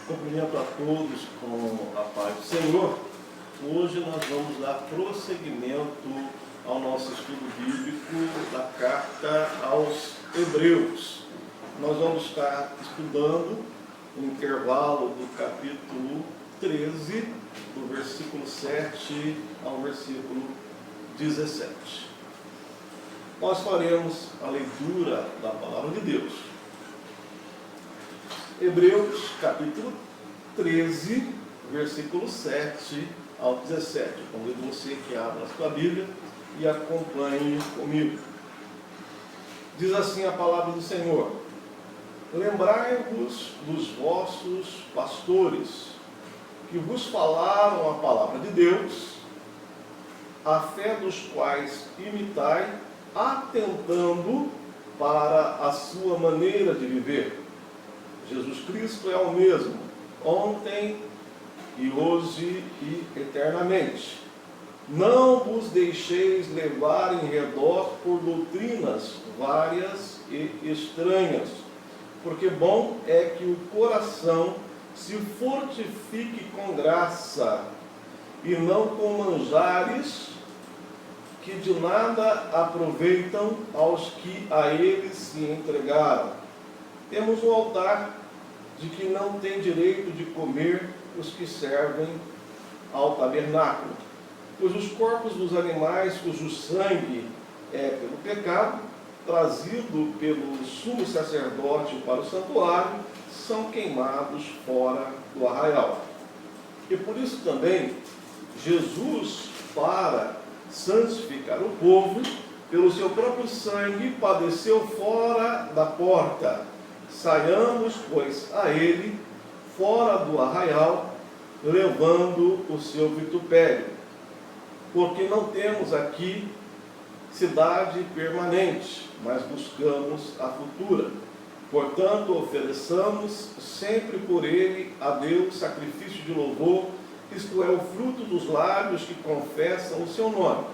Cumprimento a todos com a paz do Senhor. Hoje nós vamos dar prosseguimento ao nosso estudo bíblico da carta aos Hebreus. Nós vamos estar estudando o intervalo do capítulo 13, do versículo 7 ao versículo 17. Nós faremos a leitura da palavra de Deus. Hebreus, capítulo 13, versículo 7 ao 17. Convido você que abra a sua Bíblia e acompanhe comigo. Diz assim a palavra do Senhor: Lembrai-vos dos vossos pastores, que vos falaram a palavra de Deus, a fé dos quais imitai, atentando para a sua maneira de viver. Jesus Cristo é o mesmo, ontem e hoje e eternamente. Não vos deixeis levar em redor por doutrinas várias e estranhas, porque bom é que o coração se fortifique com graça, e não com manjares que de nada aproveitam aos que a eles se entregaram. Temos um altar de que não tem direito de comer os que servem ao tabernáculo, pois os corpos dos animais cujo sangue é pelo pecado, trazido pelo sumo sacerdote para o santuário, são queimados fora do arraial. E por isso também, Jesus, para santificar o povo, pelo seu próprio sangue, padeceu fora da porta. Saiamos, pois, a ele, fora do arraial, levando o seu vitupério. Porque não temos aqui cidade permanente, mas buscamos a futura. Portanto, ofereçamos sempre por ele a Deus sacrifício de louvor, isto é, o fruto dos lábios que confessam o seu nome.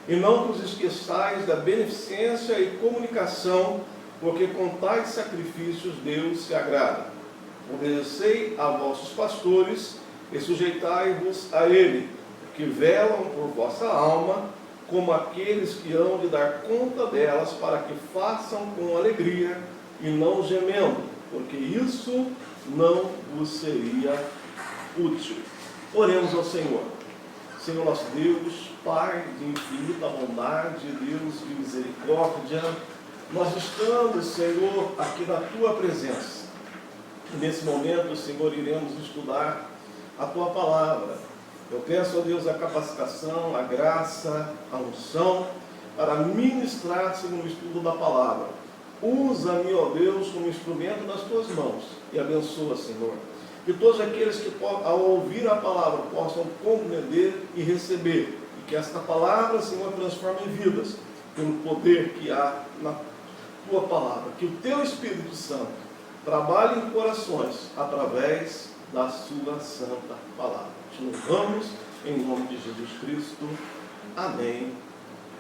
E não vos esqueçais da beneficência e comunicação, porque com tais sacrifícios Deus se agrada. Obedecei a vossos pastores e sujeitai-vos a ele, que velam por vossa alma, como aqueles que hão de dar conta delas, para que façam com alegria e não gemendo, porque isso não vos seria útil. Oremos ao Senhor. Senhor nosso Deus, Pai de infinita bondade, Deus de misericórdia, nós estamos, Senhor, aqui na Tua presença. Nesse momento, Senhor, iremos estudar a Tua palavra. Eu peço a Deus a capacitação, a graça, a unção, para ministrar, Senhor, no estudo da palavra. Usa-me, ó Deus, como instrumento das Tuas mãos e abençoa, Senhor. Que todos aqueles que, ao ouvir a palavra, possam compreender e receber. E que esta palavra, Senhor, transforme em vidas, pelo poder que há na Tua palavra. Que o Teu Espírito Santo trabalhe em corações através da Sua santa palavra. Te louvamos em nome de Jesus Cristo. Amém.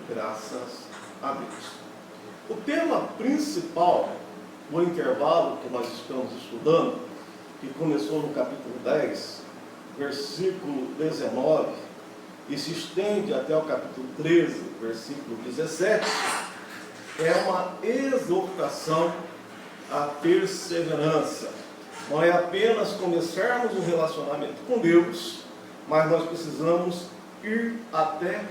Graças a Deus. O tema principal do intervalo que nós estamos estudando, que começou no capítulo 10, versículo 19, e se estende até o capítulo 13, versículo 17, é uma exortação à perseverança. Não é apenas começarmos um relacionamento com Deus, mas nós precisamos ir até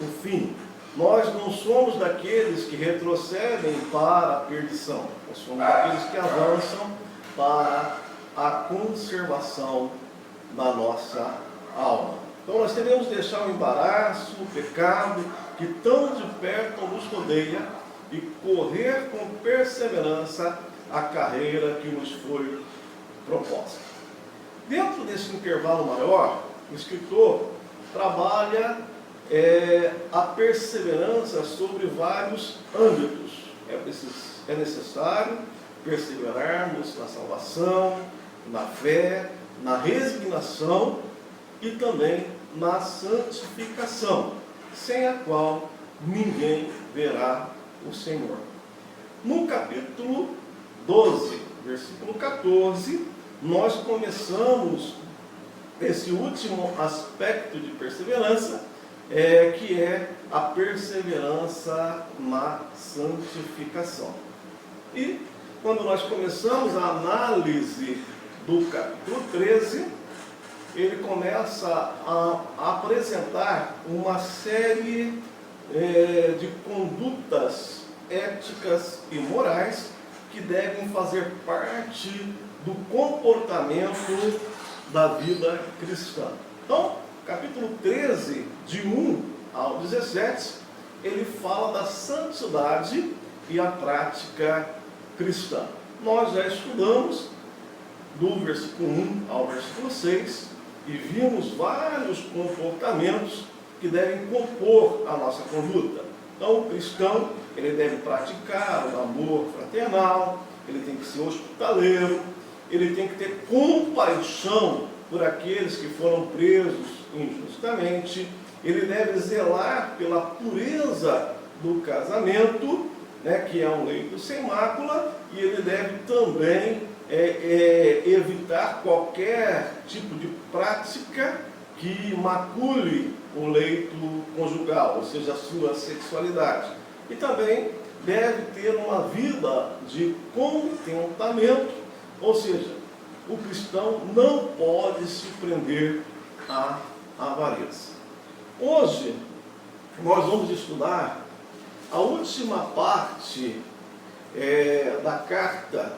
o fim. Nós não somos daqueles que retrocedem para a perdição, nós somos daqueles que avançam para a conservação da nossa alma. Então nós devemos deixar o embaraço, o pecado que tão de perto nos rodeia e correr com perseverança a carreira que nos foi proposta. Dentro desse intervalo maior, o escritor trabalha a perseverança sobre vários âmbitos. É necessário perseverarmos na salvação, na fé, na resignação e também na santificação, sem a qual ninguém verá o Senhor. No capítulo 12, versículo 14, nós começamos esse último aspecto de perseverança, que é a perseverança na santificação. E quando nós começamos a análise do capítulo 13, ele começa a apresentar uma série de condutas éticas e morais que devem fazer parte do comportamento da vida cristã. Então, capítulo 13, de 1 ao 17, ele fala da santidade e a prática cristã. Nós já estudamos do versículo 1 ao versículo 6 e vimos vários comportamentos que devem compor a nossa conduta. Então, o cristão, ele deve praticar o amor fraternal, ele tem que ser hospitaleiro, ele tem que ter compaixão por aqueles que foram presos injustamente, ele deve zelar pela pureza do casamento, que é um leito sem mácula, e ele deve também evitar qualquer tipo de prática que macule o leito conjugal, ou seja, a sua sexualidade. E também deve ter uma vida de contentamento, ou seja, o cristão não pode se prender à avareza. Hoje, nós vamos estudar a última parte da carta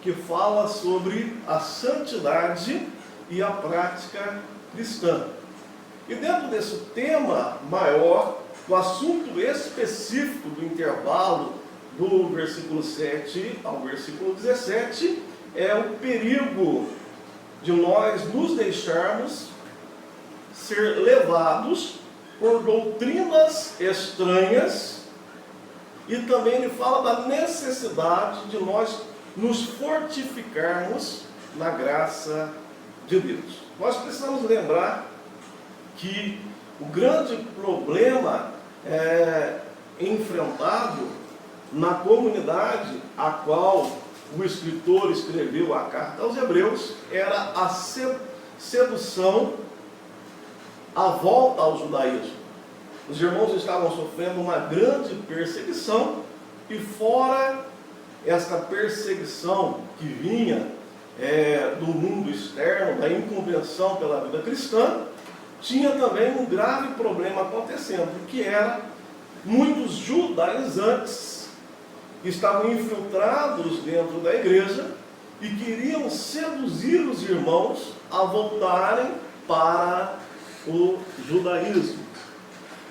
que fala sobre a santidade e a prática cristã. E dentro desse tema maior, o assunto específico do intervalo do versículo 7 ao versículo 17 é o perigo de nós nos deixarmos ser levados por doutrinas estranhas, e também ele fala da necessidade de nós nos fortificarmos na graça de Deus. Nós precisamos lembrar que o grande problema enfrentado na comunidade a qual o escritor escreveu a carta aos Hebreus era a sedução à volta ao judaísmo. Os irmãos estavam sofrendo uma grande perseguição, e fora essa perseguição que vinha do mundo externo, da incompreensão pela vida cristã, tinha também um grave problema acontecendo, que era muitos judaizantes que estavam infiltrados dentro da igreja e queriam seduzir os irmãos a voltarem para o judaísmo.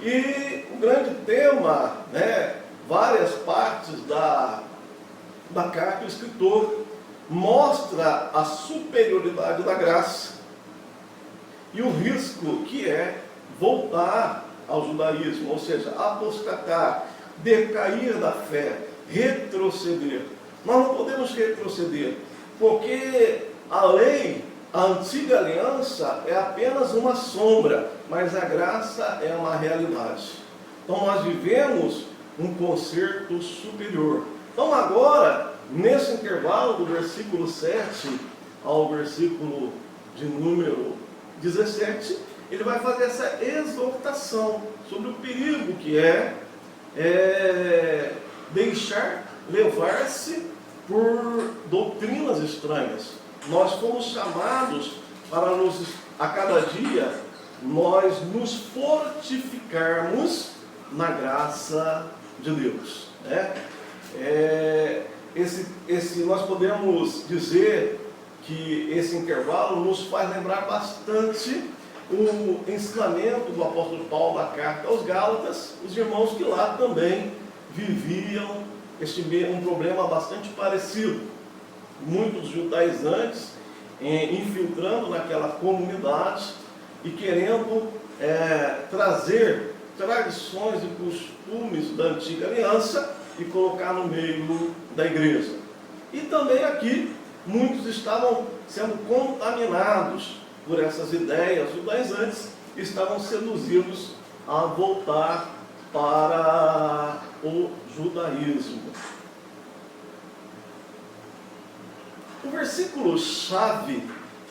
E o grande tema, várias partes da carta, o escritor mostra a superioridade da graça e o risco que é voltar ao judaísmo, ou seja, apostatar, decair da fé, retroceder. Nós não podemos retroceder, porque a lei, a antiga aliança, é apenas uma sombra, mas a graça é uma realidade. Então nós vivemos um concerto superior. Então agora, nesse intervalo do versículo 7 ao versículo de número 17, ele vai fazer essa exortação sobre o perigo que é deixar levar-se por doutrinas estranhas. Nós fomos chamados para a cada dia, nós nos fortificarmos na graça de Deus. Nós podemos dizer que esse intervalo nos faz lembrar bastante o ensinamento do apóstolo Paulo na carta aos Gálatas, os irmãos que lá também viviam um problema bastante parecido. Muitos judaizantes infiltrando naquela comunidade e querendo trazer tradições e costumes da antiga aliança e colocar no meio da igreja. E também aqui, muitos estavam sendo contaminados por essas ideias judaizantes e estavam seduzidos a voltar para o judaísmo. O versículo-chave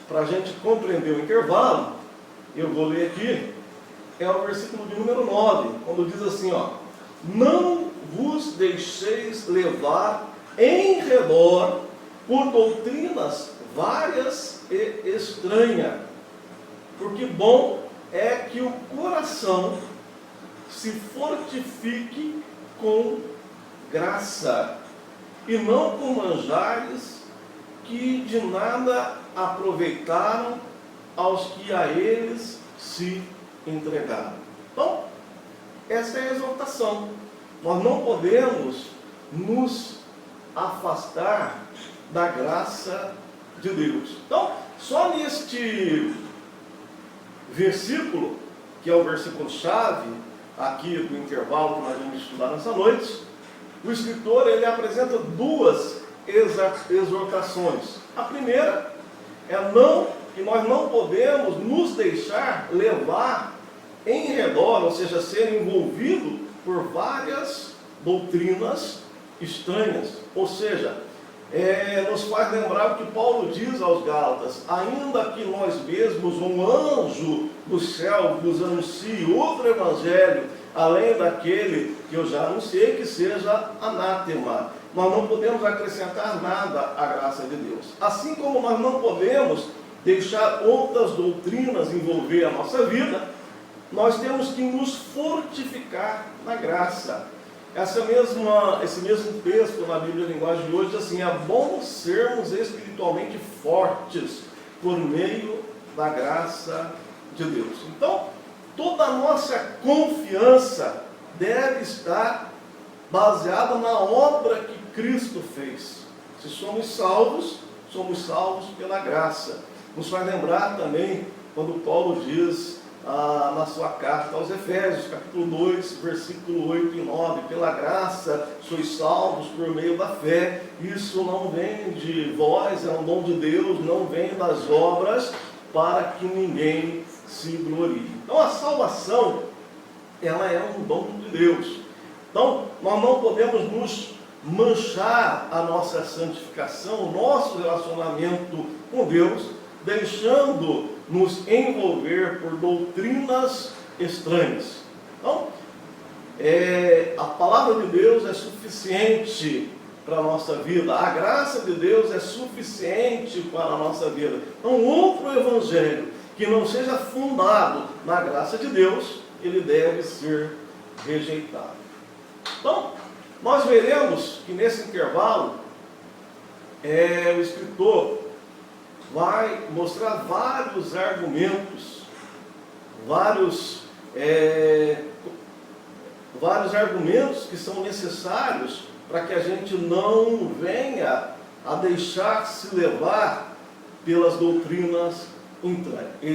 para a gente compreender o intervalo, eu vou ler aqui, é o versículo de número 9, quando diz assim, ó: não vos deixeis levar em redor por doutrinas várias e estranhas, porque bom é que o coração se fortifique com graça, e não com manjares que de nada aproveitaram aos que a eles se entregaram. Então, essa é a exortação. Nós não podemos nos afastar da graça de Deus. Então, só neste versículo, que é o versículo-chave aqui do intervalo que nós vamos estudar nessa noite, o escritor ele apresenta duas exortações. A primeira é que nós não podemos nos deixar levar em redor, ou seja, ser envolvido por várias doutrinas estranhas. Ou seja, nos faz lembrar o que Paulo diz aos Gálatas: ainda que nós mesmos, um anjo do céu vos anuncie outro evangelho, além daquele que eu já anunciei, que seja anátema. Nós não podemos acrescentar nada à graça de Deus. Assim como nós não podemos deixar outras doutrinas envolver a nossa vida, nós temos que nos fortificar na graça. Esse mesmo texto na Bíblia Linguagem de hoje diz assim: é bom sermos espiritualmente fortes por meio da graça de Deus. Então, toda a nossa confiança deve estar baseada na obra que Cristo fez. Se somos salvos pela graça. Nos faz lembrar também quando Paulo diz na sua carta aos Efésios, capítulo 2, versículo 8 e 9: pela graça sois salvos por meio da fé. Isso não vem de vós, é um dom de Deus, não vem das obras, para que ninguém se glorie. Então a salvação, ela é um dom de Deus. Então nós não podemos nos manchar a nossa santificação, o nosso relacionamento com Deus, deixando-nos envolver por doutrinas estranhas. Então, a palavra de Deus é suficiente para a nossa vida, a graça de Deus é suficiente para a nossa vida. Então, outro evangelho que não seja fundado na graça de Deus, ele deve ser rejeitado. Então, nós veremos que nesse intervalo, o escritor vai mostrar vários argumentos, vários argumentos que são necessários para que a gente não venha a deixar-se levar pelas doutrinas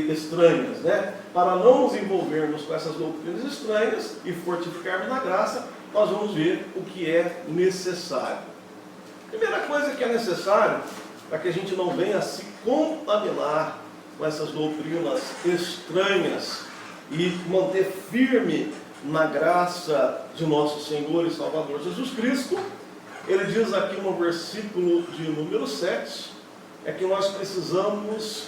estranhas, né? Para não nos envolvermos com essas doutrinas estranhas e fortificarmos na graça, nós vamos ver o que é necessário. Primeira coisa que é necessário para que a gente não venha a se contaminar com essas doutrinas estranhas e manter firme na graça de nosso Senhor e Salvador Jesus Cristo, ele diz aqui no versículo de número 7, que nós precisamos,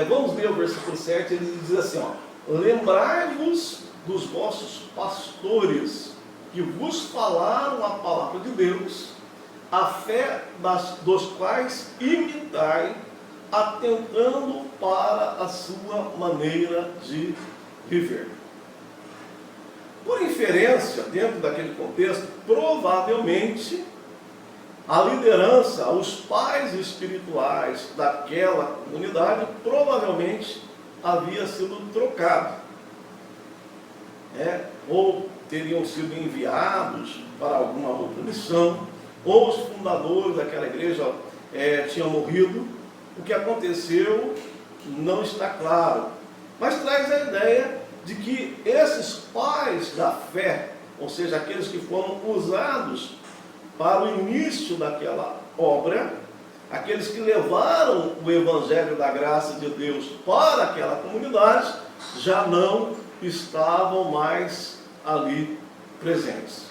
vamos ler o versículo 7, ele diz assim, lembrai-vos dos vossos pastores, que vos falaram a palavra de Deus, a fé dos quais imitai, atentando para a sua maneira de viver. Por inferência, dentro daquele contexto, provavelmente a liderança, os pais espirituais daquela comunidade, provavelmente havia sido trocado, ou teriam sido enviados para alguma outra missão, ou os fundadores daquela igreja tinham morrido. O que aconteceu não está claro, mas traz a ideia de que esses pais da fé, ou seja, aqueles que foram usados para o início daquela obra, aqueles que levaram o evangelho da graça de Deus para aquela comunidade, já não estavam mais ali presentes.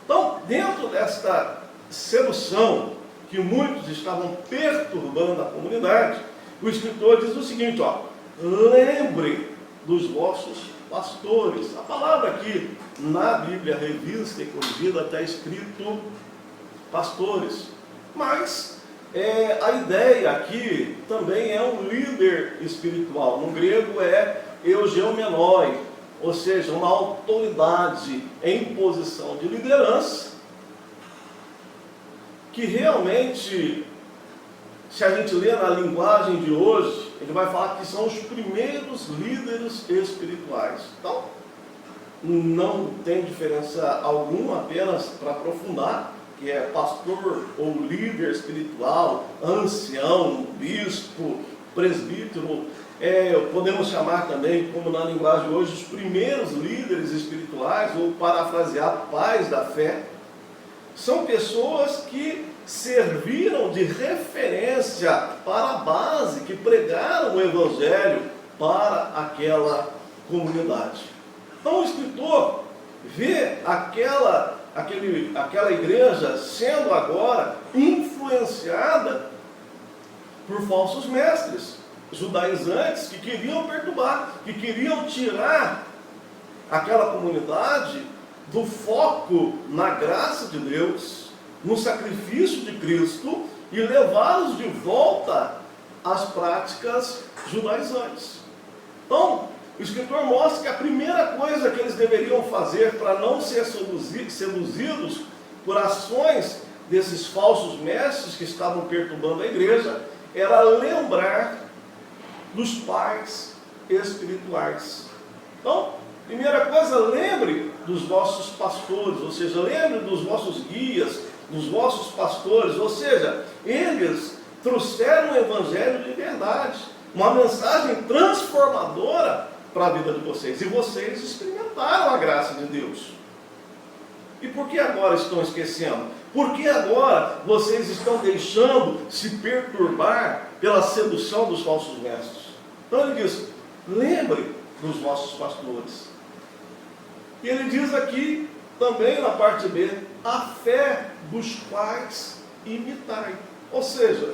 Então, dentro desta sedução que muitos estavam perturbando a comunidade, o escritor diz o seguinte, lembre dos vossos pastores. A palavra aqui, na Bíblia Revista e Corrigida, está escrito pastores. Mas a ideia aqui também é um líder espiritual. No grego é eugeomenoi, ou seja, uma autoridade em posição de liderança, que realmente, se a gente lê na linguagem de hoje, ele vai falar que são os primeiros líderes espirituais. Então, não tem diferença alguma, apenas para aprofundar, que é pastor ou líder espiritual, ancião, bispo, presbítero, podemos chamar também, como na linguagem de hoje, os primeiros líderes espirituais, ou parafrasear, pais da fé. São pessoas que serviram de referência para a base, que pregaram o Evangelho para aquela comunidade. Então o escritor vê aquela igreja sendo agora influenciada por falsos mestres, judaizantes, que queriam perturbar, que queriam tirar aquela comunidade do foco na graça de Deus, no sacrifício de Cristo, e levá-los de volta às práticas judaizantes. Então, o escritor mostra que a primeira coisa que eles deveriam fazer para não ser seduzidos por ações desses falsos mestres que estavam perturbando a igreja, era lembrar dos pais espirituais. Então, primeira coisa, lembre dos vossos pastores, ou seja, lembre dos vossos guias, dos vossos pastores, ou seja, eles trouxeram um evangelho de verdade, uma mensagem transformadora para a vida de vocês, e vocês experimentaram a graça de Deus. E por que agora estão esquecendo? Por que agora vocês estão deixando se perturbar pela sedução dos falsos mestres? Então ele diz, lembre dos vossos pastores. E ele diz aqui, também na parte B, a fé dos quais imitai. Ou seja,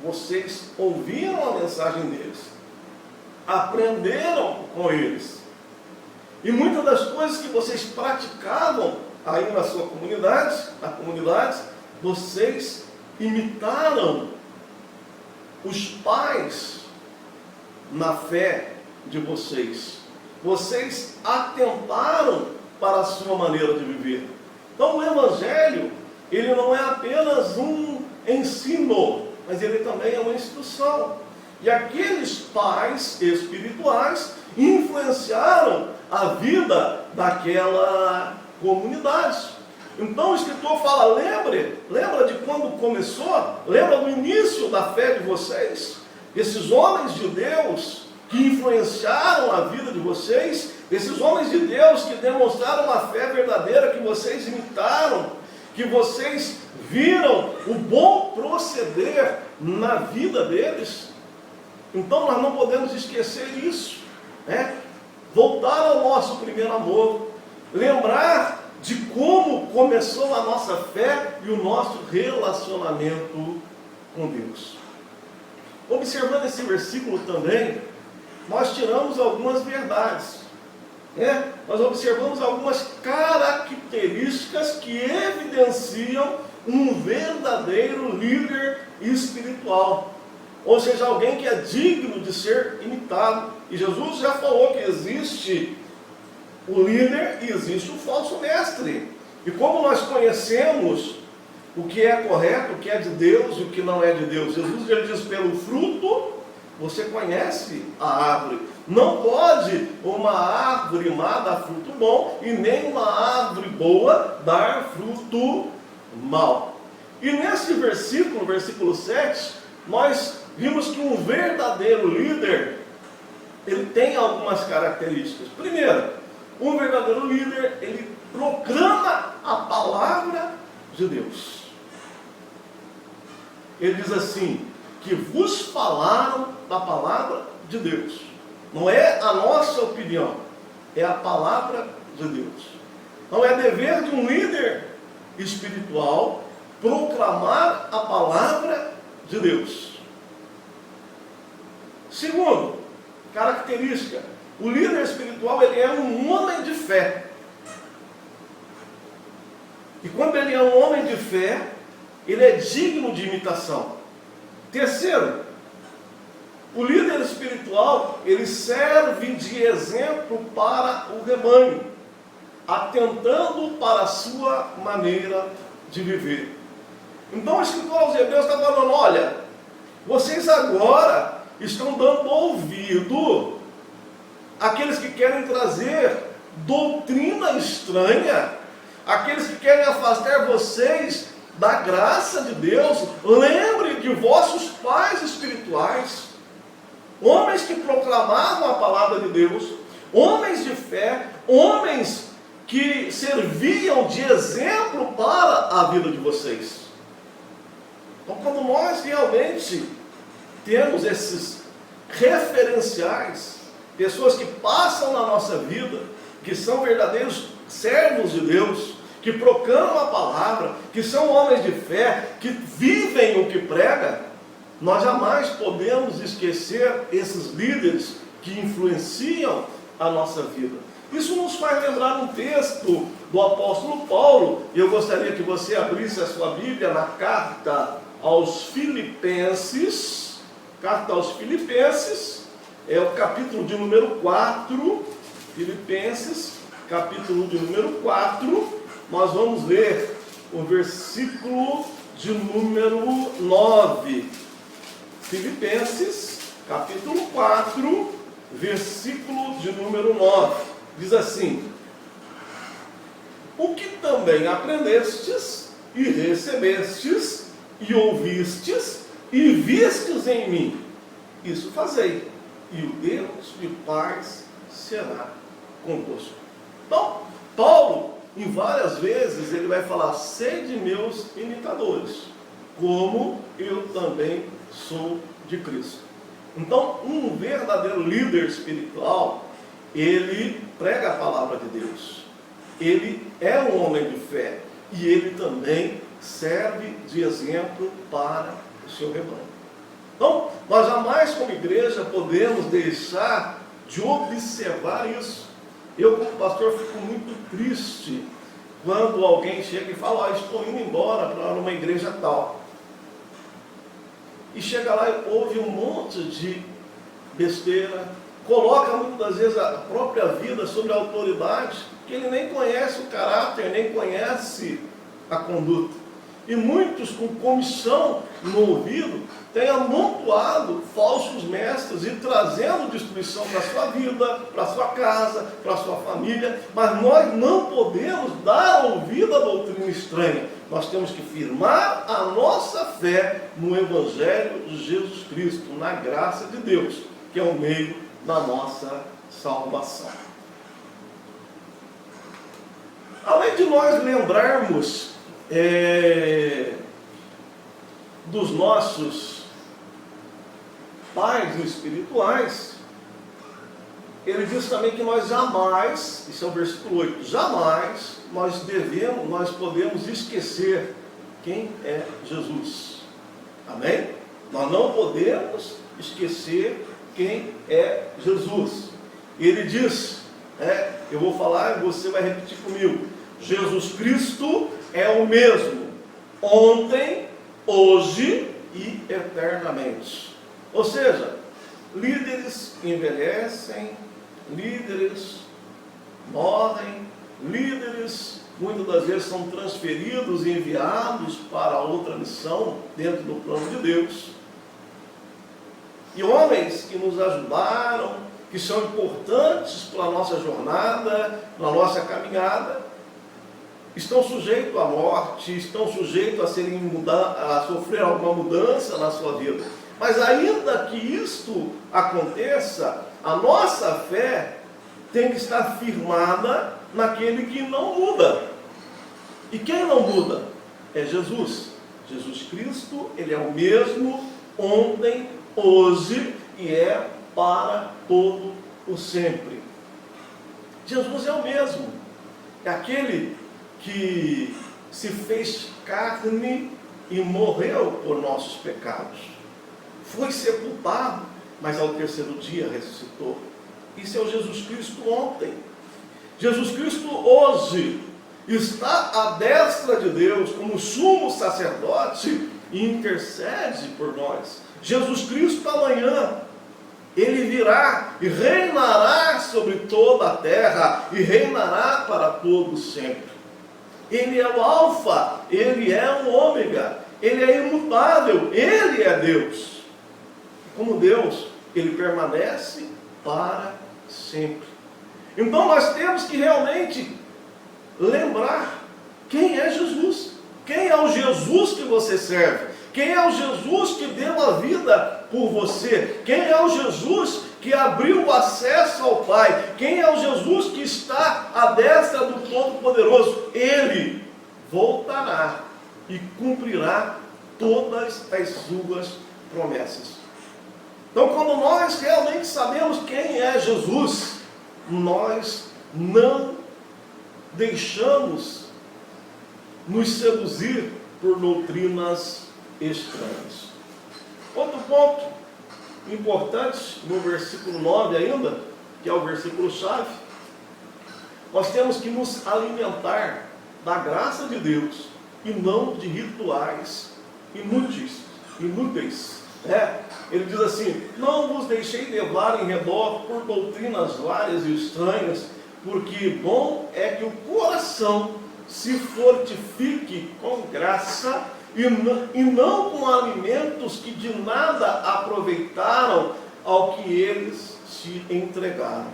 vocês ouviram a mensagem deles, aprenderam com eles, e muitas das coisas que vocês praticavam aí na sua comunidade, vocês imitaram os pais na fé de vocês. Vocês atentaram para a sua maneira de viver. Então o Evangelho, ele não é apenas um ensino, mas ele também é uma instrução. E aqueles pais espirituais influenciaram a vida daquela comunidade. Então o escritor fala, lembra de quando começou? Lembra do início da fé de vocês? Esses homens de Deus que influenciaram a vida de vocês, esses homens de Deus que demonstraram uma fé verdadeira, que vocês imitaram, que vocês viram o bom proceder na vida deles. Então nós não podemos esquecer isso, né? Voltar ao nosso primeiro amor, lembrar de como começou a nossa fé e o nosso relacionamento com Deus. Observando esse versículo também, nós tiramos algumas verdades, né? Nós observamos algumas características que evidenciam um verdadeiro líder espiritual, ou seja, alguém que é digno de ser imitado. E Jesus já falou que existe o líder e existe o falso mestre. E como nós conhecemos o que é correto, o que é de Deus e o que não é de Deus? Jesus já diz, pelo fruto você conhece a árvore. Não pode uma árvore má dar fruto bom e nem uma árvore boa dar fruto mau. E nesse versículo, versículo 7, nós vimos que um verdadeiro líder, ele tem algumas características. Primeiro, um verdadeiro líder, ele proclama a palavra de Deus. Ele diz assim, que vos falaram da palavra de Deus. Não é a nossa opinião, é a palavra de Deus. Então é dever de um líder espiritual proclamar a palavra de Deus. Segundo, característica, o líder espiritual, ele é um homem de fé. E quando ele é um homem de fé, ele é digno de imitação. Terceiro, o líder espiritual, ele serve de exemplo para o rebanho, atentando para a sua maneira de viver. Então o escritor aos Hebreus está falando, olha, vocês agora estão dando ouvido àqueles que querem trazer doutrina estranha, aqueles que querem afastar vocês da graça de Deus. Lembre de vossos pais espirituais, homens que proclamavam a palavra de Deus, homens de fé, homens que serviam de exemplo para a vida de vocês. Então, quando nós realmente temos esses referenciais, pessoas que passam na nossa vida, que são verdadeiros servos de Deus, que proclamam a palavra, que são homens de fé, que vivem o que prega, nós jamais podemos esquecer esses líderes que influenciam a nossa vida. Isso nos faz lembrar um texto do apóstolo Paulo. Eu gostaria que você abrisse a sua Bíblia na carta aos Filipenses. Carta aos Filipenses, é o capítulo de número 4. Filipenses, capítulo de número 4. Nós vamos ler o versículo de número 9. Filipenses, capítulo 4, versículo de número 9. Diz assim: o que também aprendestes e recebestes e ouvistes e vistes em mim, isso fazei, e o Deus de paz será convosco. Então, Paulo, em várias vezes, ele vai falar, sede meus imitadores, como eu também sou de Cristo. Então, um verdadeiro líder espiritual, ele prega a palavra de Deus, ele é um homem de fé, e ele também serve de exemplo para o seu rebanho. Então, nós jamais como igreja podemos deixar de observar isso. Eu, como pastor, fico muito triste quando alguém chega e fala, estou indo embora para uma igreja tal. E chega lá e ouve um monte de besteira, coloca muitas vezes a própria vida sobre a autoridade, que ele nem conhece o caráter, nem conhece a conduta. E muitos com comissão no ouvido têm amontoado falsos mestres e trazendo destruição para a sua vida, para a sua casa, para a sua família. Mas nós não podemos dar ouvido à doutrina estranha. Nós temos que firmar a nossa fé no Evangelho de Jesus Cristo, na graça de Deus, que é o meio da nossa salvação. Além de nós lembrarmos dos nossos pais espirituais, ele diz também que nós jamais, isso é o versículo 8, jamais nós podemos esquecer quem é Jesus. Amém? Nós não podemos esquecer quem é Jesus. Ele diz, eu vou falar e você vai repetir comigo, Jesus Cristo é o mesmo, ontem, hoje e eternamente. Ou seja, líderes envelhecem, líderes morrem, líderes muitas das vezes são transferidos e enviados para outra missão dentro do plano de Deus. E homens que nos ajudaram, que são importantes para a nossa jornada, para a nossa caminhada, estão sujeitos à morte, estão sujeitos a sofrer alguma mudança na sua vida. Mas ainda que isto aconteça, a nossa fé tem que estar firmada naquele que não muda. E quem não muda? É Jesus. Jesus Cristo, ele é o mesmo ontem, hoje e é para todo o sempre. Jesus é o mesmo. É aquele que se fez carne e morreu por nossos pecados. Foi sepultado, mas ao terceiro dia ressuscitou. Isso é o Jesus Cristo ontem. Jesus Cristo hoje está à destra de Deus como sumo sacerdote e intercede por nós. Jesus Cristo amanhã, Ele virá e reinará sobre toda a terra e reinará para todos sempre. Ele é o Alfa, Ele é o Ômega, Ele é imutável, Ele é Deus. Como Deus, Ele permanece para sempre. Então nós temos que realmente lembrar quem é Jesus. Quem é o Jesus que você serve? Quem é o Jesus que deu a vida por você? Quem é o Jesus que abriu o acesso ao Pai? Quem é o Jesus que está à destra do Todo-Poderoso? Ele voltará e cumprirá todas as suas promessas. Então, quando nós realmente sabemos quem é Jesus, nós não deixamos nos seduzir por doutrinas estranhas. Outro ponto importante no versículo 9 ainda, que é o versículo chave, nós temos que nos alimentar da graça de Deus e não de rituais inúteis. Ele diz assim: não vos deixei levar em redor por doutrinas várias e estranhas, porque bom é que o coração se fortifique com graça e não com alimentos que de nada aproveitaram ao que eles se entregaram.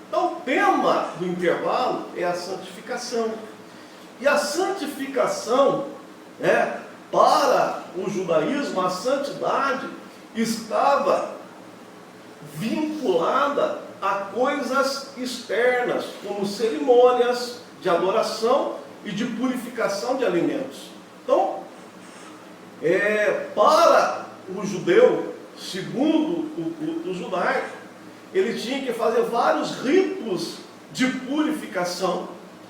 Então, o tema do intervalo é a santificação. E a santificação, para o judaísmo, a santidade estava vinculada a coisas externas, como cerimônias de adoração e de purificação de alimentos. Então, para o judeu, segundo o culto judaico, ele tinha que fazer vários ritos de purificação,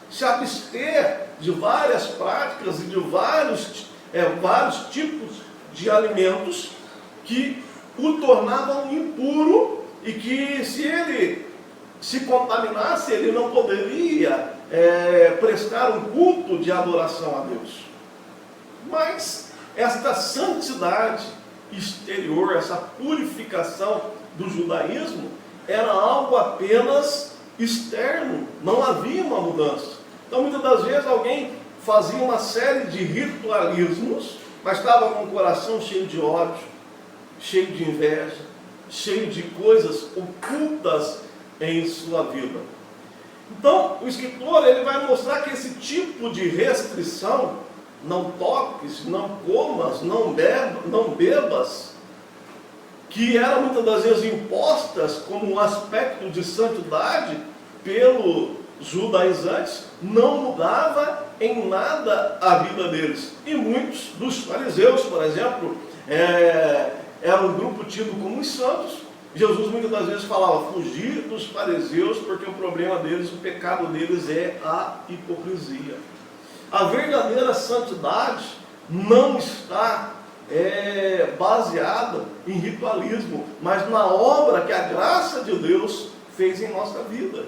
se abster de várias práticas e de vários tipos de alimentos que o tornavam impuro e que, se ele se contaminasse, ele não poderia prestar um culto de adoração a Deus. Mas esta santidade exterior, essa purificação do judaísmo, era algo apenas externo, não havia uma mudança. Então, muitas das vezes, alguém fazia uma série de ritualismos, mas estava com o coração cheio de ódio, cheio de inveja, cheio de coisas ocultas em sua vida. Então, o escritor ele vai mostrar que esse tipo de restrição, não toques, não comas, não bebas, que eram muitas das vezes impostas como um aspecto de santidade pelos judaizantes, não mudava em nada a vida deles. E muitos dos fariseus, por exemplo, era um grupo tido como os santos. Jesus muitas das vezes falava: fugir dos fariseus, porque o problema deles, o pecado deles é a hipocrisia. A verdadeira santidade não está baseada em ritualismo, mas na obra que a graça de Deus fez em nossa vida.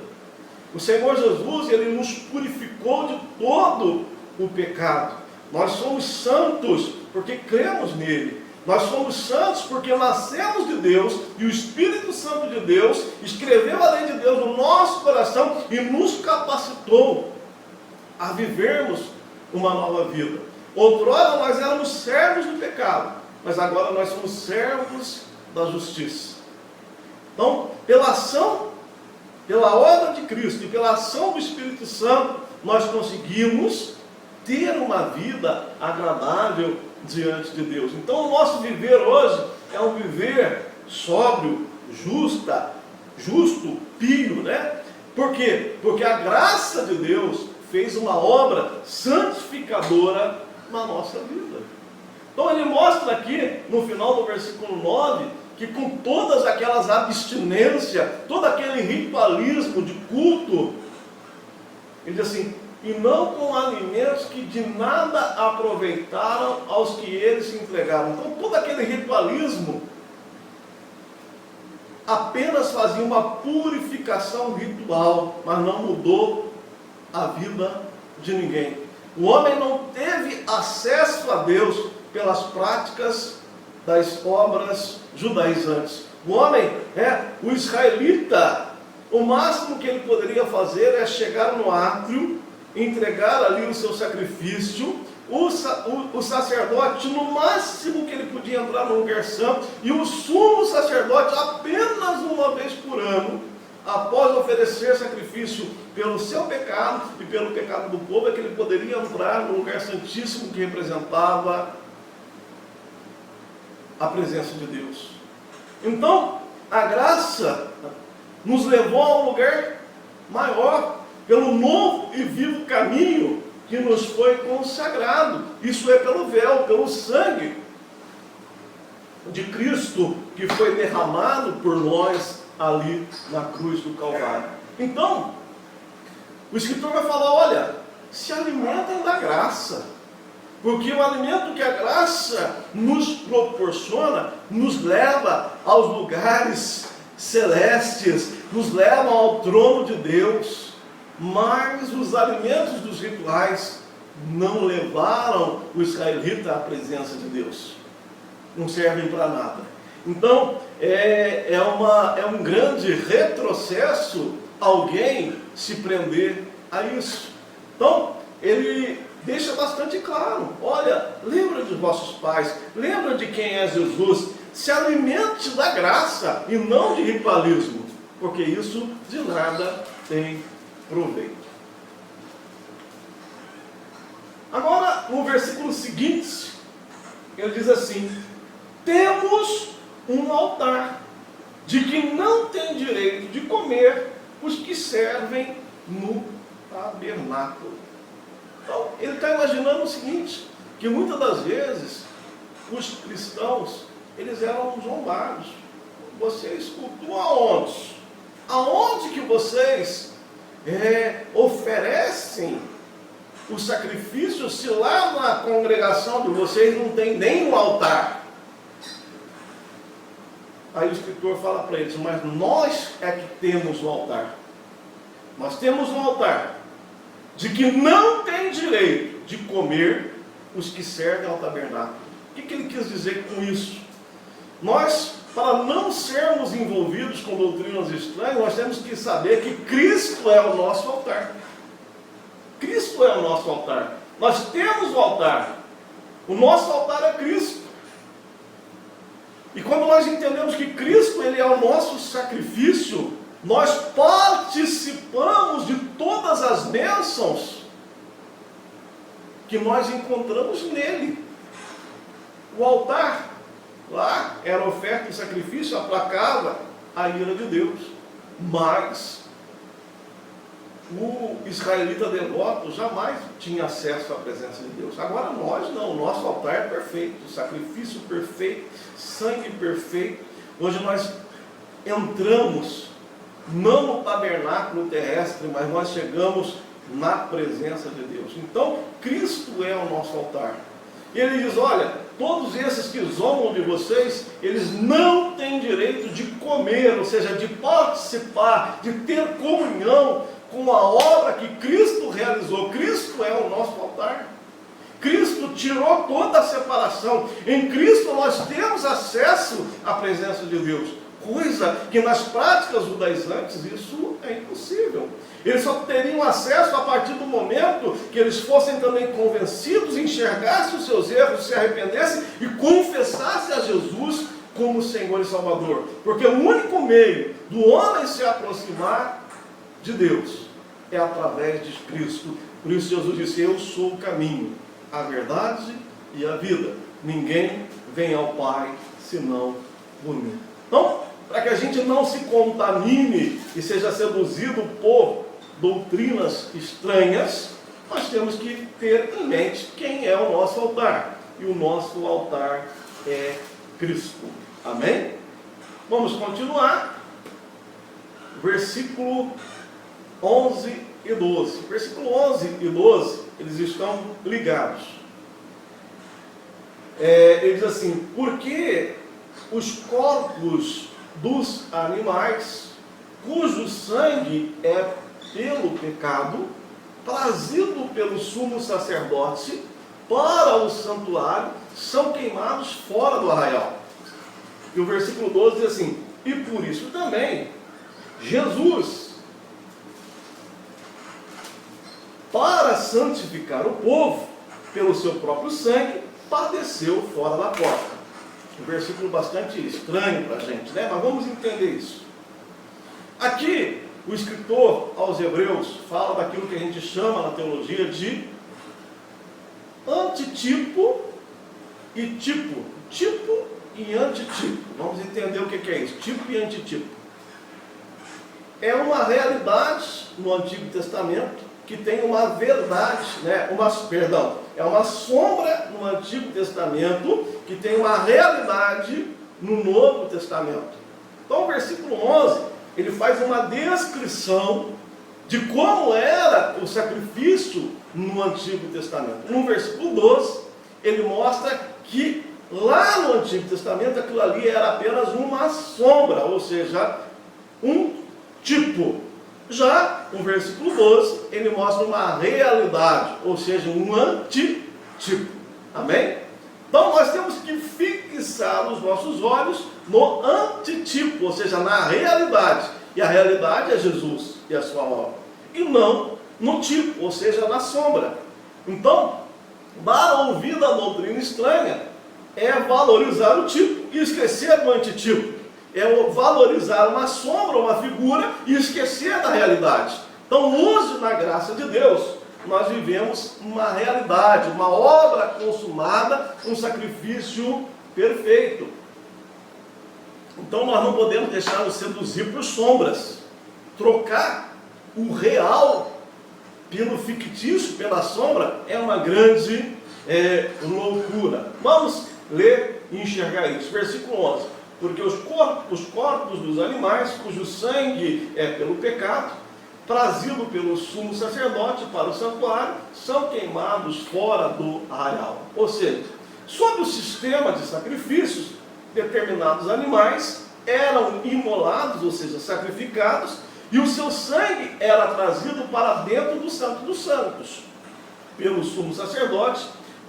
O Senhor Jesus, Ele nos purificou de todo o pecado. Nós somos santos porque cremos nele. Nós somos santos porque nascemos de Deus e o Espírito Santo de Deus escreveu a lei de Deus no nosso coração e nos capacitou a vivermos uma nova vida. Outrora nós éramos servos do pecado, mas agora nós somos servos da justiça. Então, pela ação, pela obra de Cristo e pela ação do Espírito Santo, nós conseguimos ter uma vida agradável diante de Deus. Então, o nosso viver hoje é um viver sóbrio, justo, pio, né? Por quê? Porque a graça de Deus fez uma obra santificadora na nossa vida. Então, ele mostra aqui, no final do versículo 9, que com todas aquelas abstinências, todo aquele ritualismo de culto, ele diz assim: e não com alimentos que de nada aproveitaram aos que eles se entregaram. Então todo aquele ritualismo apenas fazia uma purificação ritual, mas não mudou a vida de ninguém. O homem não teve acesso a Deus pelas práticas das obras judaizantes. O homem, o israelita, o máximo que ele poderia fazer é chegar no átrio, entregar ali o seu sacrifício. O sacerdote, no máximo que ele podia entrar no lugar santo, e o sumo sacerdote apenas uma vez por ano, após oferecer sacrifício pelo seu pecado e pelo pecado do povo, é que ele poderia entrar no lugar santíssimo que representava a presença de Deus. Então, a graça nos levou a um lugar maior, pelo novo e vivo caminho que nos foi consagrado. Isso é pelo véu, pelo sangue de Cristo que foi derramado por nós ali na cruz do Calvário. Então, o escritor vai falar, olha, se alimentem da graça, porque o alimento que a graça nos proporciona, nos leva aos lugares celestes, nos leva ao trono de Deus. Mas os alimentos dos rituais não levaram o israelita à presença de Deus. Não servem para nada. Então, é um grande retrocesso alguém se prender a isso. Então, ele deixa bastante claro. Olha, lembra dos vossos pais, lembra de quem é Jesus. Se alimente da graça e não de ritualismo, porque isso de nada tem proveito. Agora, no versículo seguinte, ele diz assim: temos um altar, de que não tem direito de comer os que servem no tabernáculo. Então, ele está imaginando o seguinte, que muitas das vezes os cristãos, eles eram zombados. Vocês cultuam aonde? Aonde que vocês oferecem o sacrifício, se lá na congregação de vocês não tem nem um altar? Aí o escritor fala para eles, mas nós é que temos o altar. Nós temos um altar de que não tem direito de comer os que servem ao tabernáculo. O que ele quis dizer com isso? Nós, para não sermos envolvidos com doutrinas estranhas, nós temos que saber que Cristo é o nosso altar. Cristo é o nosso altar. Nós temos o altar. O nosso altar é Cristo. E quando nós entendemos que Cristo, ele é o nosso sacrifício, nós participamos de todas as bênçãos que nós encontramos nele. O altar, lá, era oferta e sacrifício, aplacava a ira de Deus. Mas o israelita devoto jamais tinha acesso à presença de Deus. Agora nós não, o nosso altar é perfeito, sacrifício perfeito, sangue perfeito. Hoje nós entramos, não no tabernáculo terrestre, mas nós chegamos na presença de Deus. Então, Cristo é o nosso altar. E ele diz, olha, todos esses que zombam de vocês, eles não têm direito de comer, ou seja, de participar, de ter comunhão com a obra que Cristo realizou. Cristo é o nosso altar. Cristo tirou toda a separação. Em Cristo nós temos acesso à presença de Deus. Coisa que nas práticas judaizantes isso é impossível. Eles só teriam acesso a partir do momento que eles fossem também convencidos, enxergassem os seus erros, se arrependessem e confessassem a Jesus como Senhor e Salvador. Porque o único meio do homem se aproximar de Deus é através de Cristo. Por isso Jesus disse, eu sou o caminho, a verdade e a vida. Ninguém vem ao Pai senão por mim. Então, para que a gente não se contamine e seja seduzido por doutrinas estranhas, nós temos que ter em mente quem é o nosso altar. E o nosso altar é Cristo. Amém? Vamos continuar. Versículo 11 e 12. Versículo 11 e 12, eles estão ligados. Ele diz assim: porque os corpos dos animais, cujo sangue é pelo pecado, trazido pelo sumo sacerdote para o santuário, são queimados fora do arraial. E o versículo 12 diz assim: e por isso também Jesus, para santificar o povo pelo seu próprio sangue, padeceu fora da porta. Um versículo bastante estranho para a gente, né? Mas vamos entender isso. Aqui, o escritor aos Hebreus fala daquilo que a gente chama na teologia de antitipo e tipo. Tipo e antitipo. Vamos entender o que é isso. Tipo e antitipo. É uma realidade no Antigo Testamento que tem uma verdade, né? É uma sombra no Antigo Testamento que tem uma realidade no Novo Testamento. Então o versículo 11, ele faz uma descrição de como era o sacrifício no Antigo Testamento. No versículo 12, ele mostra que lá no Antigo Testamento aquilo ali era apenas uma sombra, ou seja, um tipo. Já no versículo 12, ele mostra uma realidade, ou seja, um antitipo. Amém? Então nós temos que fixar os nossos olhos no antitipo, ou seja, na realidade. E a realidade é Jesus e a sua obra. E não no tipo, ou seja, na sombra. Então, dar ouvido à doutrina estranha é valorizar o tipo e esquecer do antitipo. É valorizar uma sombra, uma figura e esquecer da realidade. Então, hoje, na graça de Deus, nós vivemos uma realidade, uma obra consumada, um sacrifício perfeito. Então, nós não podemos deixar nos seduzir por sombras. Trocar o real pelo fictício, pela sombra, é uma grande loucura. Vamos ler e enxergar isso. Versículo 11. Porque os corpos dos animais, cujo sangue é pelo pecado, trazido pelo sumo sacerdote para o santuário, são queimados fora do arraial. Ou seja, sob o sistema de sacrifícios, determinados animais eram imolados, ou seja, sacrificados, e o seu sangue era trazido para dentro do Santo dos Santos, pelo sumo sacerdote,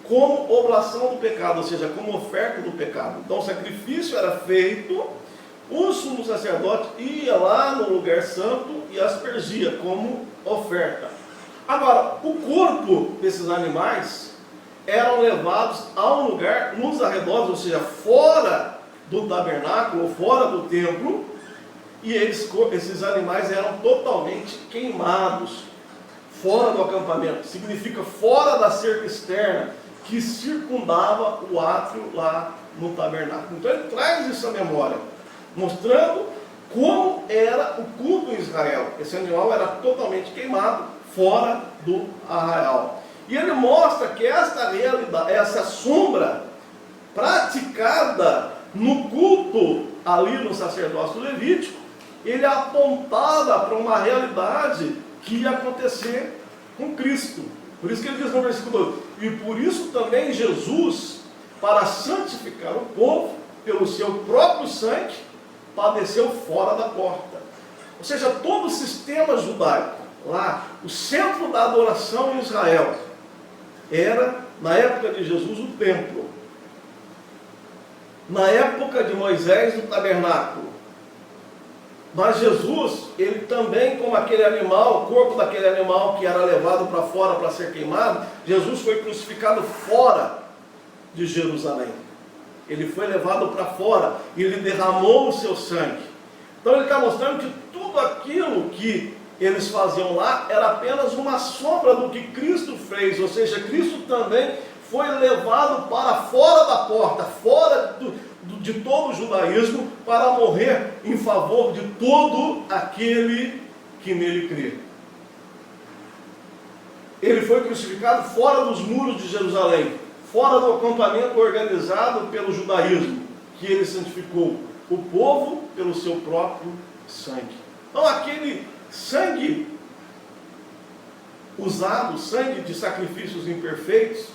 como oblação do pecado, ou seja, como oferta do pecado. Então o sacrifício era feito, o sumo sacerdote ia lá no lugar santo e aspergia como oferta. Agora, o corpo desses animais eram levados a um lugar nos arredores, ou seja, fora do tabernáculo, fora do templo, e esses animais eram totalmente queimados, fora do acampamento. Significa fora da cerca externa, que circundava o átrio lá no tabernáculo. Então ele traz isso à memória, mostrando como era o culto em Israel. Esse animal era totalmente queimado fora do arraial. E ele mostra que esta realidade, essa sombra praticada no culto ali no sacerdócio levítico, ele apontava para uma realidade que ia acontecer com Cristo. Por isso que ele diz no versículo 2: e por isso também Jesus, para santificar o povo, pelo seu próprio sangue, padeceu fora da porta. Ou seja, todo o sistema judaico, lá, o centro da adoração em Israel, era, na época de Jesus, o templo. Na época de Moisés, o tabernáculo. Mas Jesus, ele também, como aquele animal, o corpo daquele animal que era levado para fora para ser queimado, Jesus foi crucificado fora de Jerusalém. Ele foi levado para fora e ele derramou o seu sangue. Então ele está mostrando que tudo aquilo que eles faziam lá era apenas uma sombra do que Cristo fez. Ou seja, Cristo também foi levado para fora da porta, fora de todo o judaísmo, para morrer em favor de todo aquele que nele crê. Ele foi crucificado fora dos muros de Jerusalém, fora do acampamento organizado pelo judaísmo, que ele santificou o povo pelo seu próprio sangue. Então aquele sangue usado, sangue de sacrifícios imperfeitos,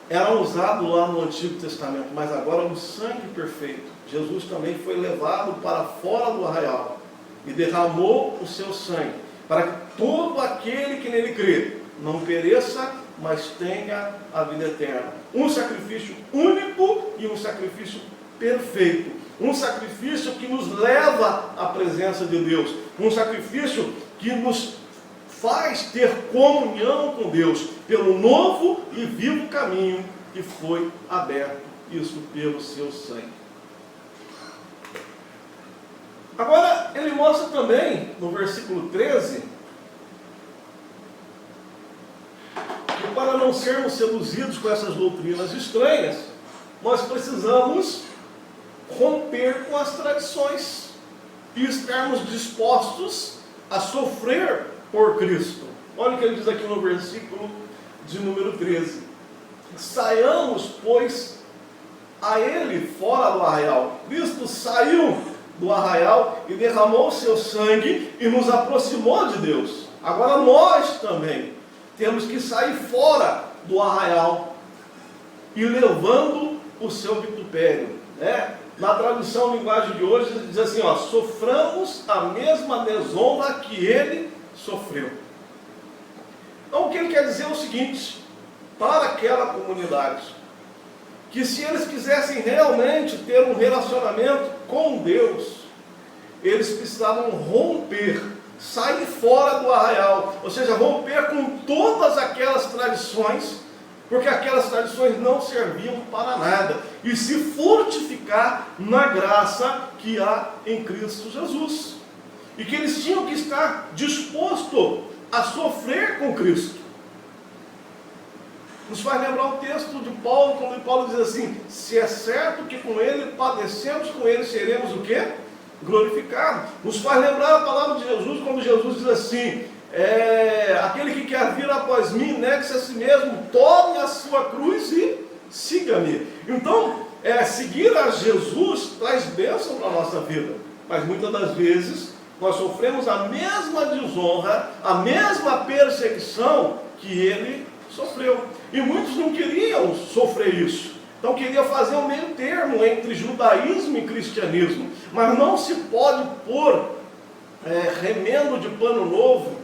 eram usados lá no Antigo Testamento, mas agora o sangue perfeito. Jesus também foi levado para fora do arraial e derramou o seu sangue, para que todo aquele que nele crê não pereça, mas tenha a vida eterna. Um sacrifício único e um sacrifício perfeito. Um sacrifício que nos leva à presença de Deus. Um sacrifício que nos faz ter comunhão com Deus pelo novo e vivo caminho que foi aberto, isso pelo seu sangue. Agora, ele mostra também, no versículo 13, que para não sermos seduzidos com essas doutrinas estranhas, nós precisamos romper com as tradições e estarmos dispostos a sofrer por Cristo. Olha o que ele diz aqui no versículo de número 13. Saiamos, pois, a ele fora do arraial. Cristo saiu do arraial e derramou seu sangue e nos aproximou de Deus. Agora nós também temos que sair fora do arraial e levando o seu vitupério, né? Na tradução linguagem de hoje diz assim, ó, soframos a mesma desonra que ele sofreu. Então o que ele quer dizer é o seguinte, para aquela comunidade, que se eles quisessem realmente ter um relacionamento com Deus, eles precisavam romper, sair fora do arraial, ou seja, romper com todas aquelas tradições, porque aquelas tradições não serviam para nada, e se fortificar na graça que há em Cristo Jesus. E que eles tinham que estar dispostos a sofrer com Cristo. Nos faz lembrar o texto de Paulo, quando Paulo diz assim, se é certo que com ele padecemos, com ele seremos o quê? Glorificados. Nos faz lembrar a palavra de Jesus, quando Jesus diz assim, aquele que quer vir após mim, negue-se a si mesmo, tome a sua cruz e siga-me. Então, seguir a Jesus traz bênção para a nossa vida, mas muitas das vezes nós sofremos a mesma desonra, a mesma perseguição que ele sofreu. E muitos não queriam sofrer isso. Então queria fazer um meio termo entre judaísmo e cristianismo. Mas não se pode pôr remendo de pano novo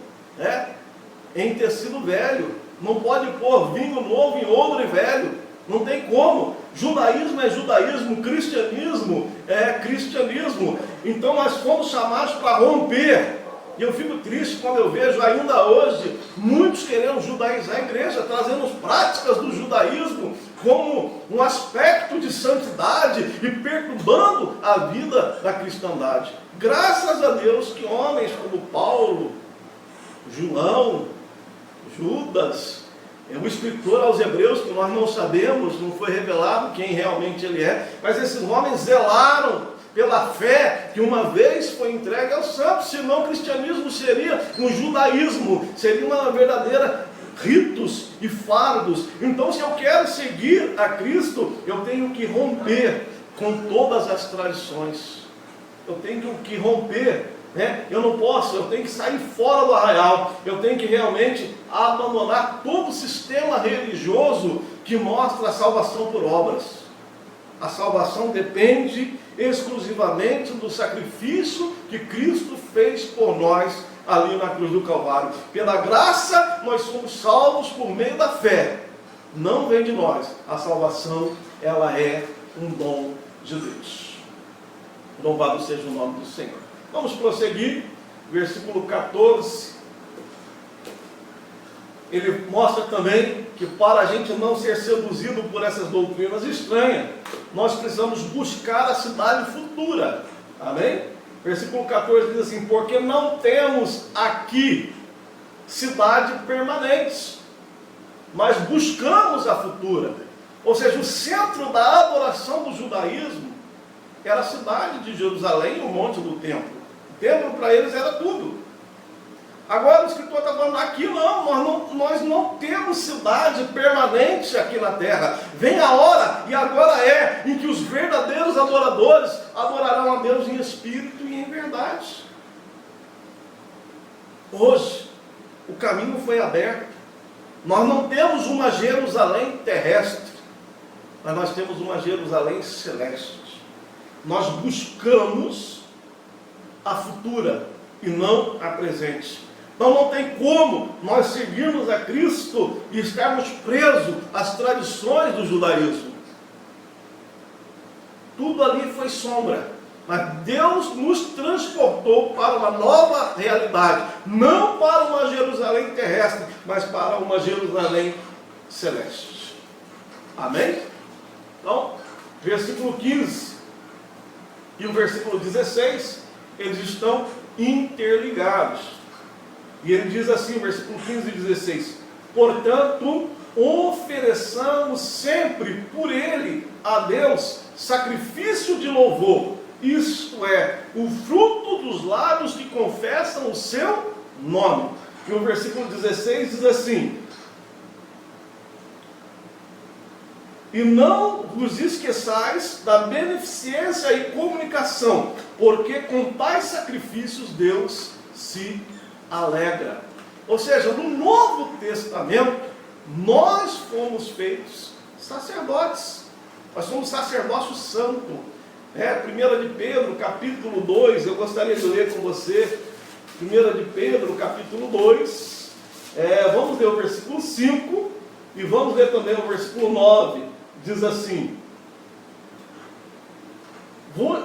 em tecido velho. Não pode pôr vinho novo em odre velho. Não tem como. Judaísmo é judaísmo, cristianismo é cristianismo. Então nós fomos chamados para romper. E eu fico triste quando eu vejo ainda hoje muitos querendo judaizar a igreja, trazendo práticas do judaísmo como um aspecto de santidade e perturbando a vida da cristandade. Graças a Deus que homens como Paulo, João, Judas, o escritor aos Hebreus, que nós não sabemos, não foi revelado quem realmente ele é, mas esses homens zelaram pela fé que uma vez foi entregue aos santos, senão o cristianismo seria um judaísmo, seria uma verdadeira ritos e fardos. Então, se eu quero seguir a Cristo, eu tenho que romper com todas as tradições, eu tenho que romper, eu não posso, eu tenho que sair fora do arraial, eu tenho que realmente abandonar todo o sistema religioso que mostra a salvação por obras. A salvação depende exclusivamente do sacrifício que Cristo fez por nós ali na cruz do Calvário. Pela graça nós somos salvos por meio da fé. Não vem de nós. A salvação, ela é um dom de Deus. Louvado seja o nome do Senhor. Vamos prosseguir. Versículo 14. Ele mostra também que para a gente não ser seduzido por essas doutrinas estranhas, nós precisamos buscar a cidade futura. Amém? Versículo 14 diz assim, porque não temos aqui cidade permanente, mas buscamos a futura. Ou seja, o centro da adoração do judaísmo era a cidade de Jerusalém, o monte do templo. O templo para eles era tudo. Agora o escritor está falando, aqui nós não temos cidade permanente aqui na terra. Vem a hora, e agora em que os verdadeiros adoradores adorarão a Deus em espírito e em verdade. Hoje, o caminho foi aberto. Nós não temos uma Jerusalém terrestre, mas nós temos uma Jerusalém celeste. Nós buscamos a futura e não a presente. Então não tem como nós seguirmos a Cristo e estarmos presos às tradições do judaísmo. Tudo ali foi sombra. Mas Deus nos transportou para uma nova realidade. Não para uma Jerusalém terrestre, mas para uma Jerusalém celeste. Amém? Então, versículo 15 e o versículo 16, eles estão interligados. E ele diz assim, versículo 15 e 16: portanto, ofereçamos sempre por ele a Deus sacrifício de louvor, isto é, o fruto dos lábios que confessam o seu nome. E o versículo 16 diz assim: e não vos esqueçais da beneficência e comunicação, porque com tais sacrifícios Deus se alegra. Ou seja, no Novo Testamento, nós fomos feitos sacerdotes. Nós somos sacerdócio santo. 1 de Pedro, capítulo 2, eu gostaria de ler com você. 1 de Pedro, capítulo 2. Vamos ler o versículo 5 e vamos ler também o versículo 9. Diz assim: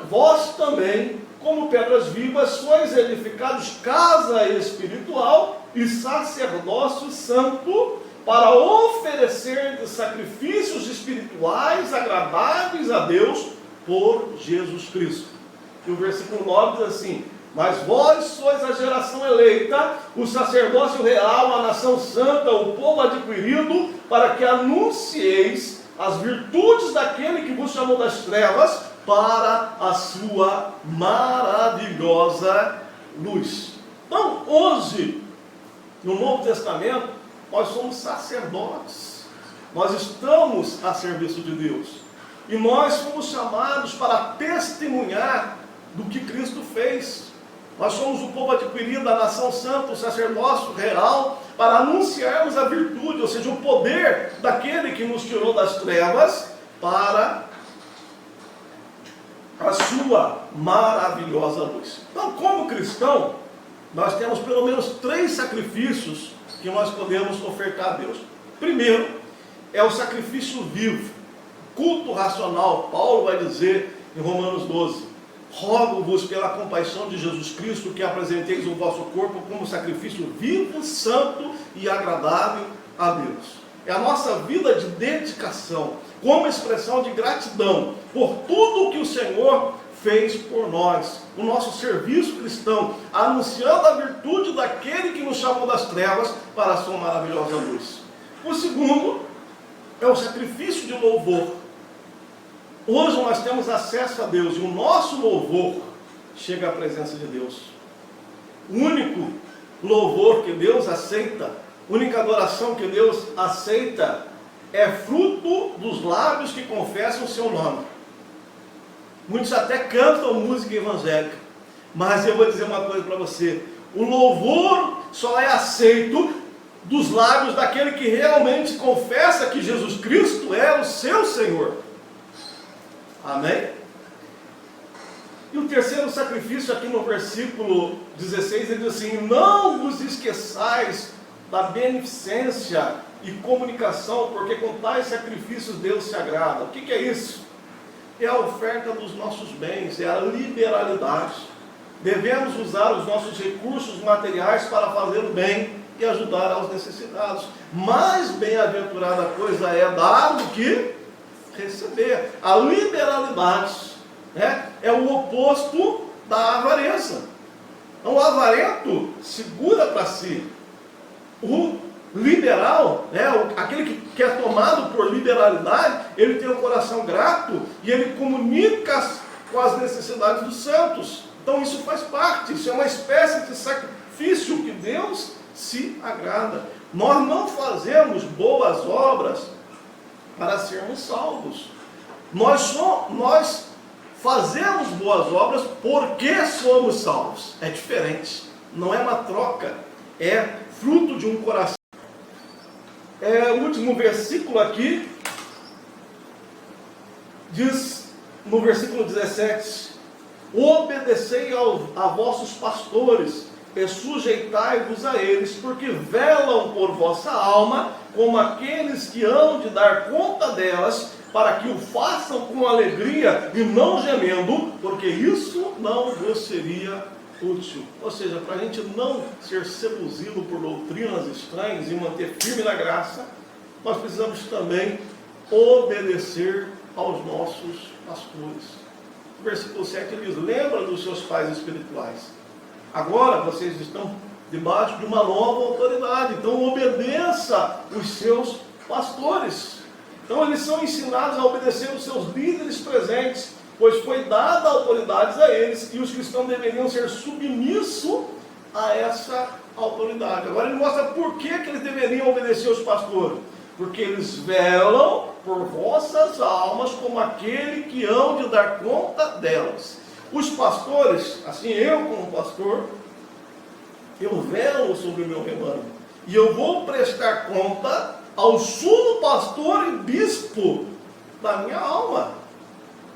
vós também, como pedras vivas, sois edificados casa espiritual e sacerdócio santo, para oferecer sacrifícios espirituais agradáveis a Deus por Jesus Cristo. E o versículo 9 diz assim: mas vós sois a geração eleita, o sacerdócio real, a nação santa, o povo adquirido, para que anuncieis as virtudes daquele que vos chamou das trevas para a sua maravilhosa luz. Então, hoje, no Novo Testamento, nós somos sacerdotes. Nós estamos a serviço de Deus. E nós fomos chamados para testemunhar do que Cristo fez. Nós somos o povo adquirido, a nação santa, o sacerdócio real, para anunciarmos a virtude, ou seja, o poder daquele que nos tirou das trevas para a sua maravilhosa luz. Então, como cristão, nós temos pelo menos 3 sacrifícios que nós podemos ofertar a Deus. Primeiro, é o sacrifício vivo, culto racional. Paulo vai dizer em Romanos 12: rogo-vos pela compaixão de Jesus Cristo que apresenteis o vosso corpo como sacrifício vivo, santo e agradável a Deus. É a nossa vida de dedicação, como expressão de gratidão por tudo que o Senhor fez por nós, o nosso serviço cristão, anunciando a virtude daquele que nos chamou das trevas para a sua maravilhosa luz. O segundo é o sacrifício de louvor. Hoje nós temos acesso a Deus e o nosso louvor chega à presença de Deus. O único louvor que Deus aceita, única adoração que Deus aceita, é fruto dos lábios que confessam o seu nome. Muitos até cantam música evangélica, mas eu vou dizer uma coisa para você: o louvor só é aceito dos lábios daquele que realmente confessa que Jesus Cristo é o seu Senhor. Amém? E o terceiro sacrifício, aqui no versículo 16, ele diz assim: não vos esqueçais da beneficência e comunicação, porque com tais sacrifícios Deus se agrada. O que é isso? É a oferta dos nossos bens, é a liberalidade. Devemos usar os nossos recursos materiais para fazer o bem e ajudar aos necessitados. Mais bem-aventurada coisa é dar do que receber. A liberalidade é o oposto da avareza. Então, o avarento segura para si. O liberal, aquele que é tomado por liberalidade, ele tem um coração grato e ele comunica com as necessidades dos santos. Então isso faz parte, isso é uma espécie de sacrifício que Deus se agrada. Nós não fazemos boas obras para sermos salvos. Nós fazemos boas obras porque somos salvos. É diferente, não é uma troca. é fruto de um coração. O último versículo aqui diz, no versículo 17: obedecei a vossos pastores e sujeitai-vos a eles, porque velam por vossa alma, como aqueles que hão de dar conta delas, para que o façam com alegria e não gemendo, porque isso não vos seria útil. Ou seja, para a gente não ser seduzido por doutrinas estranhas e manter firme na graça, nós precisamos também obedecer aos nossos pastores. O versículo 7 diz: lembra dos seus pais espirituais. Agora vocês estão debaixo de uma nova autoridade, então obedeça os seus pastores. Então eles são ensinados a obedecer os seus líderes presentes, pois foi dada autoridades a eles, e os cristãos deveriam ser submissos a essa autoridade. Agora ele mostra por que eles deveriam obedecer os pastores. Porque eles velam por vossas almas, como aquele que hão de dar conta delas. Os pastores, assim eu como pastor, eu velo sobre o meu rebanho, e eu vou prestar conta ao sumo pastor e bispo da minha alma.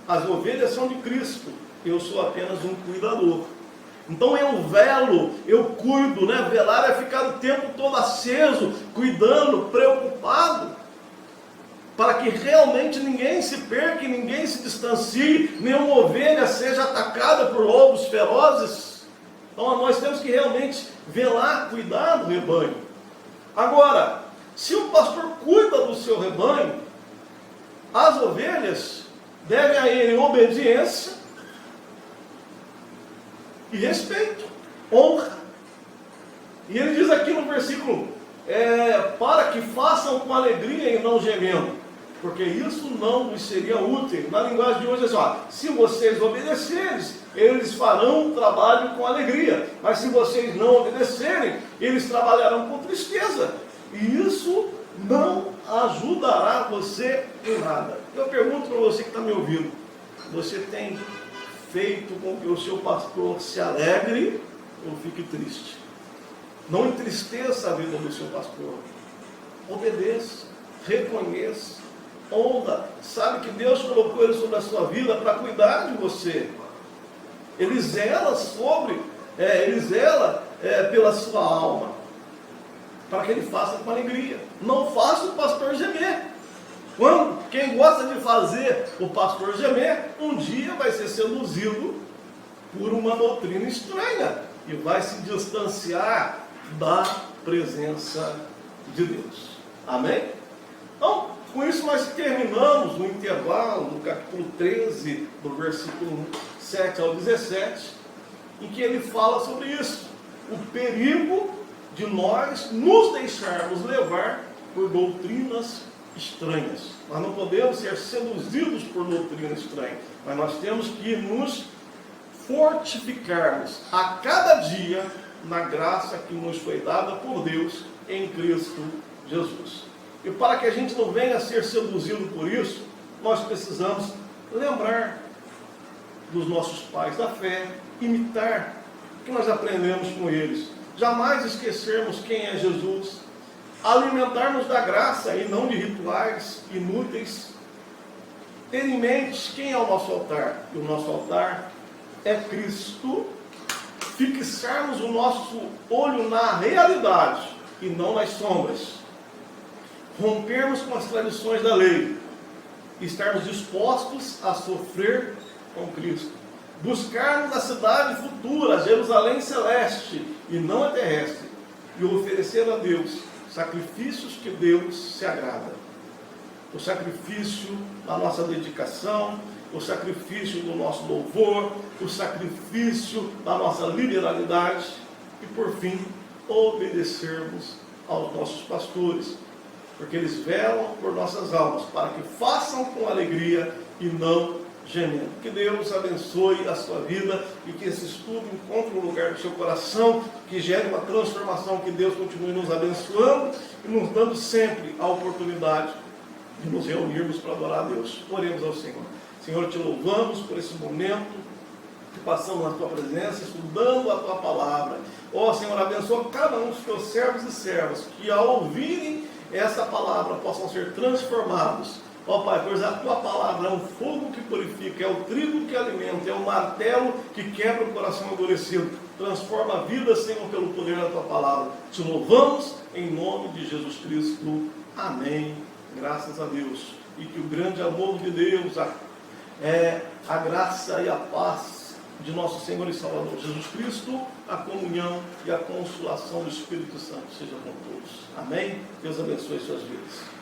As ovelhas são de Cristo, eu sou apenas um cuidador. Então eu velo, eu cuido, né? Velar é ficar o tempo todo aceso, cuidando, preocupado, para que realmente ninguém se perca, ninguém se distancie, nenhuma ovelha seja atacada por lobos ferozes. Então nós temos que realmente velar, cuidar do rebanho. Agora, se o pastor cuida do seu rebanho, as ovelhas devem a ele obediência e respeito, honra. E ele diz aqui no versículo, para que façam com alegria e não gemendo, porque isso não lhes seria útil. Na linguagem de hoje é assim, se vocês obedecerem, eles farão o trabalho com alegria, mas se vocês não obedecerem, eles trabalharão com tristeza, e isso não ajudará você em nada. Eu pergunto para você que está me ouvindo, você tem feito com que o seu pastor se alegre ou fique triste? Não entristeça a vida do seu pastor. Obedeça, reconheça, honra. Sabe que Deus colocou ele sobre a sua vida para cuidar de você. Ele zela pela sua alma, para que ele faça com alegria. Não faça o pastor gemer. Quem gosta de fazer o pastor gemer, um dia vai ser seduzido por uma doutrina estranha e vai se distanciar da presença de Deus. Amém? Então, com isso nós terminamos o intervalo do capítulo 13, do versículo 7 ao 17, em que ele fala sobre isso, o perigo de nós nos deixarmos levar por doutrinas estranhas. Nós não podemos ser seduzidos por doutrina estranha, mas nós temos que nos fortificarmos a cada dia na graça que nos foi dada por Deus em Cristo Jesus. E para que a gente não venha a ser seduzido por isso, nós precisamos lembrar dos nossos pais da fé, imitar o que nós aprendemos com eles, jamais esquecermos quem é Jesus, alimentarmos da graça e não de rituais inúteis, ter em mente quem é o nosso altar, e o nosso altar é Cristo, fixarmos o nosso olho na realidade e não nas sombras, rompermos com as tradições da lei, estarmos dispostos a sofrer com Cristo, buscarmos a cidade futura, a Jerusalém celeste e não a terrestre, e oferecer a Deus sacrifícios que Deus se agrada. O sacrifício da nossa dedicação, o sacrifício do nosso louvor, o sacrifício da nossa liberalidade e, por fim, obedecermos aos nossos pastores, porque eles velam por nossas almas, para que façam com alegria e não gemendo. Que Deus abençoe a sua vida e que esse estudo encontre um lugar no seu coração, que gere uma transformação, que Deus continue nos abençoando e nos dando sempre a oportunidade de nos reunirmos para adorar a Deus. Oremos ao Senhor. Senhor, te louvamos por esse momento passamos na tua presença, estudando a tua palavra. Ó Senhor, abençoa cada um dos teus servos e servas, que ao ouvirem essa palavra possam ser transformados. Ó Pai, pois a tua palavra é um fogo que purifica, é o trigo que alimenta, é o martelo que quebra o coração endurecido. Transforma a vida, Senhor, pelo poder da tua palavra. Te louvamos em nome de Jesus Cristo. Amém. Graças a Deus. E que o grande amor de Deus, a graça e a paz de nosso Senhor e Salvador Jesus Cristo, a comunhão e a consolação do Espírito Santo seja com todos. Amém? Deus abençoe suas vidas.